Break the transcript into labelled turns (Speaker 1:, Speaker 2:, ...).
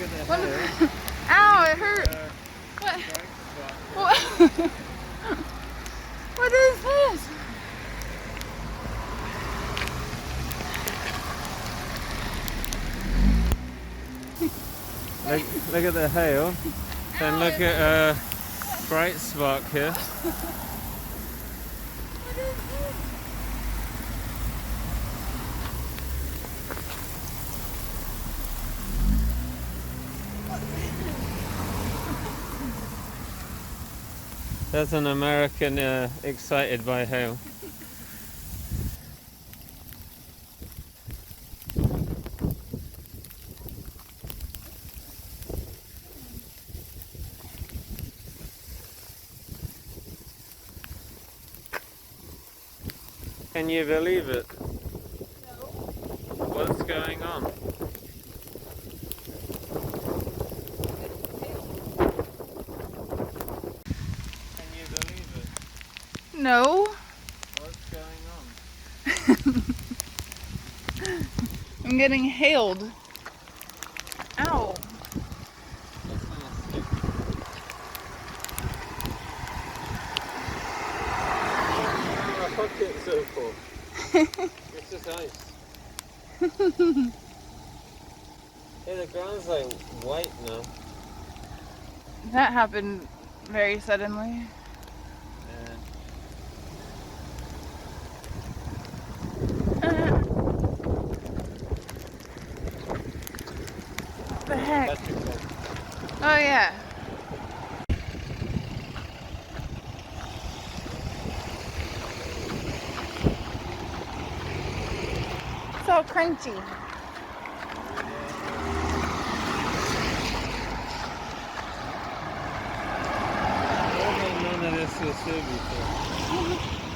Speaker 1: look at the
Speaker 2: What?
Speaker 1: hail.
Speaker 2: Ow, it hurt. What? What? What is this?
Speaker 1: Look at the hail. Then look at a bright spark here.
Speaker 2: What is this?
Speaker 1: That's an American excited by hail. Can you believe it?
Speaker 2: No.
Speaker 1: What's going on? Can you believe it?
Speaker 2: No.
Speaker 1: What's going on?
Speaker 2: I'm getting hailed. Ow.
Speaker 1: That's nasty. Oh, a pocket circle. It's just ice. Hey, the ground's like white now.
Speaker 2: That happened very suddenly.
Speaker 1: Yeah.
Speaker 2: What the heck?
Speaker 1: Petrified.
Speaker 2: Oh yeah. It's all crunchy.
Speaker 1: None of this will serve you for.